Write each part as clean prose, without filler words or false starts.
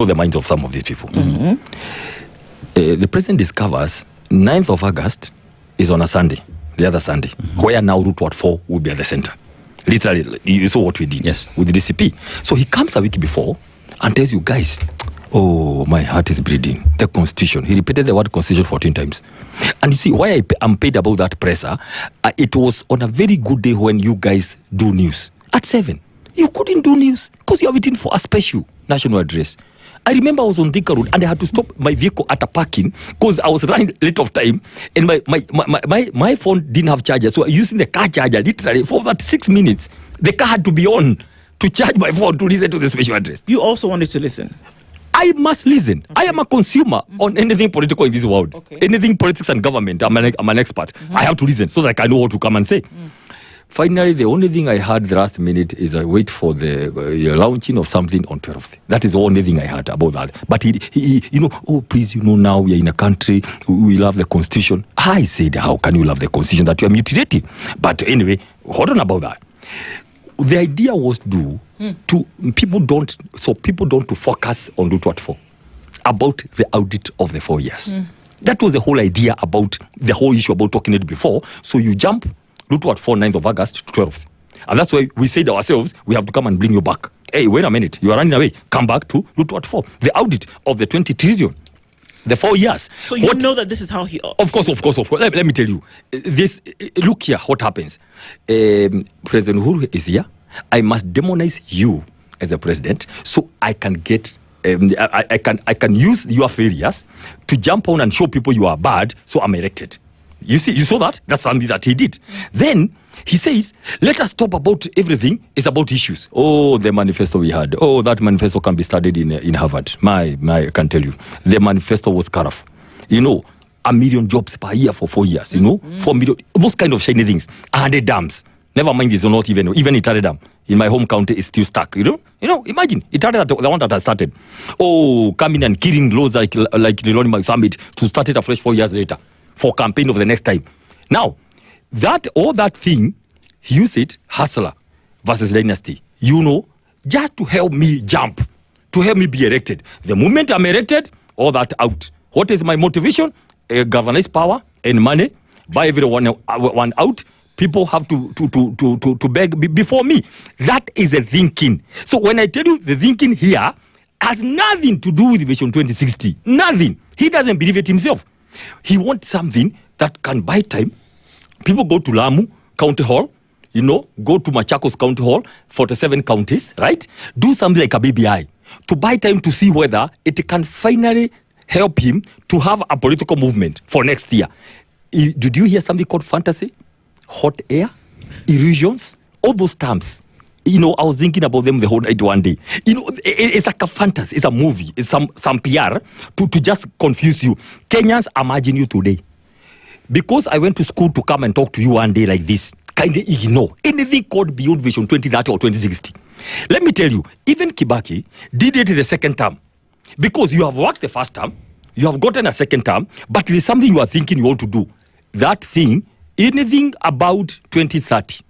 the minds of some of these people. The president discovers 9th of August is on a Sunday, the other Sunday, where now Route 4 will be at the center. Literally, you saw what we did with the DCP. So he comes a week before and tells you, guys, oh, my heart is bleeding. The Constitution. He repeated the word Constitution 14 times. And you see, why I'm paid about that presser, it was on a very good day when you guys do news. At 7. You couldn't do news because you are waiting for a special national address. I remember I was on Thika Road and I had to stop my vehicle at a parking because I was running late of time and my phone didn't have charger. So I was using the car charger literally for that 6 minutes. The car had to be on to charge my phone to listen to the special address. You also wanted to listen? I must listen. I am a consumer on anything political in this world. Anything politics and government, I'm an expert. I have to listen so that I know what to come and say. Finally, the only thing I heard the last minute is I wait for the launching of something on 12th. That is the only thing I heard about that. But he oh, please, now we are in a country, we love the Constitution. I said, how can you love the Constitution that you are mutilating? But anyway, hold on about that. The idea was people don't to focus on Route 4 about the audit of the 4 years. That was the whole idea about the whole issue about talking it before. So you jump Route 4, 9th of August to 12th. And that's why we said ourselves, we have to come and bring you back. Hey, wait a minute, you are running away. Come back to Route 4. The audit of the 20 trillion. The 4 years. So you know that this is how he... Of course. Let me tell you. Look here, what happens. President Uhuru is here. I must demonize you as a president so I can get... I can use your failures to jump on and show people you are bad, so I'm elected. You saw that? That's something that he did. Then he says, let us talk about everything. It's about issues. Oh, the manifesto we had. Oh, that manifesto can be studied in Harvard. I can tell you. The manifesto was colorful. 1 million jobs per year for 4 years. 4 million. Those kind of shiny things. 100 dams. Never mind, it's not even Itare Dam. In my home county, it's still stuck. Imagine Itare, the one that has started. Oh, coming and killing laws like the Summit to start it afresh 4 years later. For campaign of the next time. Now, all that thing, use it, hustler versus dynasty, just to help me jump, to help me be elected. The moment I'm elected, all that out. What is my motivation? Governance power and money. Buy everyone out. People have to beg before me. That is a thinking. So when I tell you the thinking here has nothing to do with Vision 2060. Nothing. He doesn't believe it himself. He wants something that can buy time. People go to Lamu County Hall, go to Machakos County Hall, 47 counties, right? Do something like a BBI to buy time to see whether it can finally help him to have a political movement for next year. Did you hear something called fantasy? Hot air? Illusions? All those terms. I was thinking about them the whole night one day. It's like a fantasy. It's a movie. It's some PR to just confuse you. Kenyans, imagine you today. Because I went to school to come and talk to you one day like this, kind of ignore anything called beyond Vision 2030 or 2060. Let me tell you, even Kibaki did it the second term. Because you have worked the first term, you have gotten a second term, but there's something you are thinking you want to do. That thing, anything about 2030.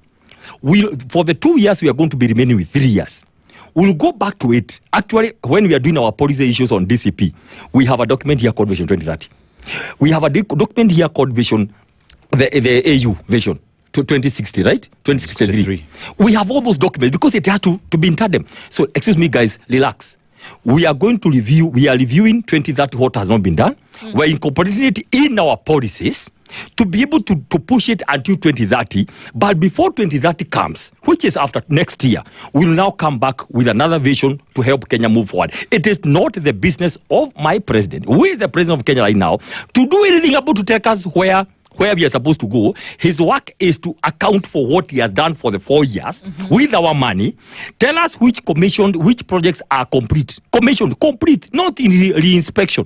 For the 2 years, we are going to be remaining with 3 years. We'll go back to it. Actually, when we are doing our policy issues on DCP, we have a document here called Vision 2030. We have a document here called Vision, the AU Vision 2060, right? 2063. We have all those documents because it has to be in tandem. So, excuse me, guys, relax. We are reviewing 2030 what has not been done. We're incorporating it in our policies to be able to push it until 2030. But before 2030 comes, which is after next year, we'll now come back with another vision to help Kenya move forward. It is not the business of my president, who is the president of Kenya right now, to do anything about to take us where we are supposed to go. His work is to account for what he has done for the 4 years with our money. Tell us which projects are complete. Commissioned, complete, not in re-inspection.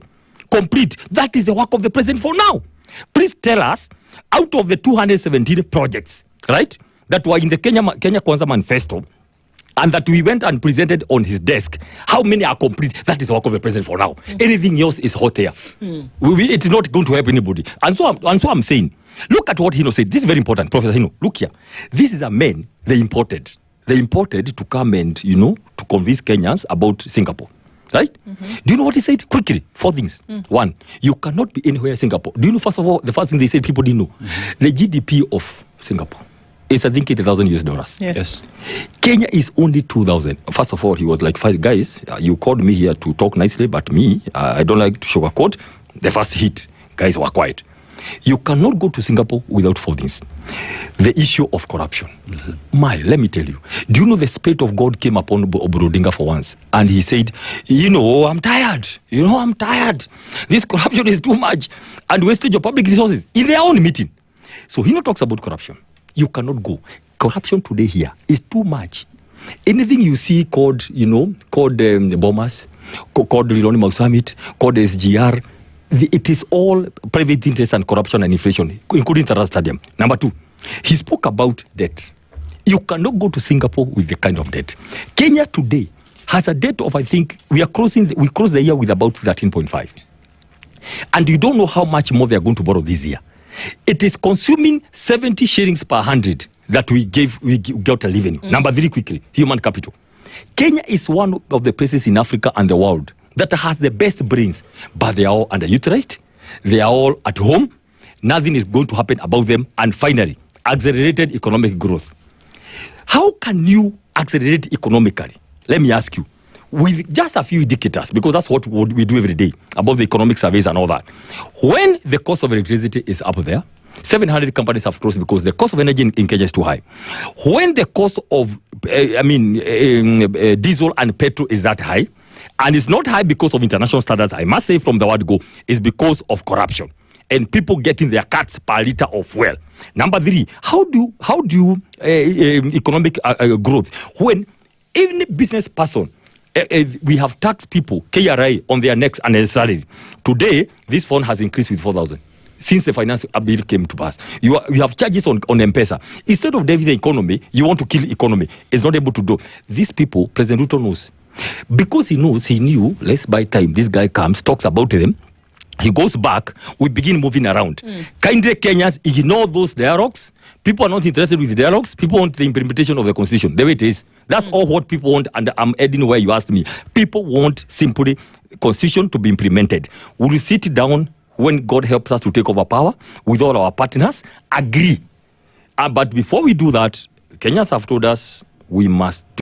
Complete. That is the work of the president for now. Please tell us, out of the 217 projects, right, that were in the Kenya Kwanza manifesto, and that we went and presented on his desk, how many are complete? That is the work of the president for now. Anything else is hot air. It is not going to help anybody. And so I'm saying, look at what Hino said. This is very important, Professor Hino. Look here. This is a man they imported. They imported to come and, to convince Kenyans about Singapore. Right? Do you know what he said? Quickly, 4 things. 1, you cannot be anywhere Singapore. Do you know, first of all, the first thing they said people didn't know? The GDP of Singapore is, I think, $80,000. Yes. Kenya is only 2,000. First of all, he was like, guys, you called me here to talk nicely, but me, I don't like to sugarcoat. The first hit, guys were quiet. You cannot go to Singapore without 4 things. The issue of corruption. Let me tell you. Do you know the Spirit of God came upon Obrodinga for once? And he said, I'm tired. I'm tired. This corruption is too much. And wastage of public resources in their own meeting. So he talks about corruption. You cannot go. Corruption today here is too much. Anything you see called the bombers, called the Liloni Summit, called the SGR, it is all private interest and corruption and inflation, including Tara Stadium. Number 2, he spoke about debt. You cannot go to Singapore with the kind of debt. Kenya today has a debt of, I think, we close the year with about 13.5. And you don't know how much more they are going to borrow this year. It is consuming 70 shillings per 100 that we got a revenue. Number 3, quickly, human capital. Kenya is one of the places in Africa and the world that has the best brains, but they are all underutilized. They are all at home. Nothing is going to happen about them. And finally, accelerated economic growth. How can you accelerate economically? Let me ask you. With just a few indicators, because that's what we do every day, about the economic surveys and all that. When the cost of electricity is up there, 700 companies have closed because the cost of energy in Kenya is too high. When the cost of, diesel and petrol is that high, and it's not high because of international standards, I must say from the word go, it's because of corruption and people getting their cuts per liter of fuel. Number 3, how do you economic growth when even business person, we have taxed people, KRI, on their necks and their salary. Today, this fund has increased with 4,000. Since the finance bill came to pass, you have charges on M-Pesa. Instead of driving the economy, you want to kill economy. It's not able to do. These people, President Ruto knows. Because he knew, let's buy time. This guy comes, talks about them. He goes back, we begin moving around. Kindly Kenyans ignore those dialogues. People are not interested with the dialogues. People want the implementation of the constitution, the way it is. That's all what people want, and I'm adding where you asked me. People want simply constitution to be implemented. Will we sit down when God helps us to take over power with all our partners? Agree. But before we do that, Kenyans have told us we must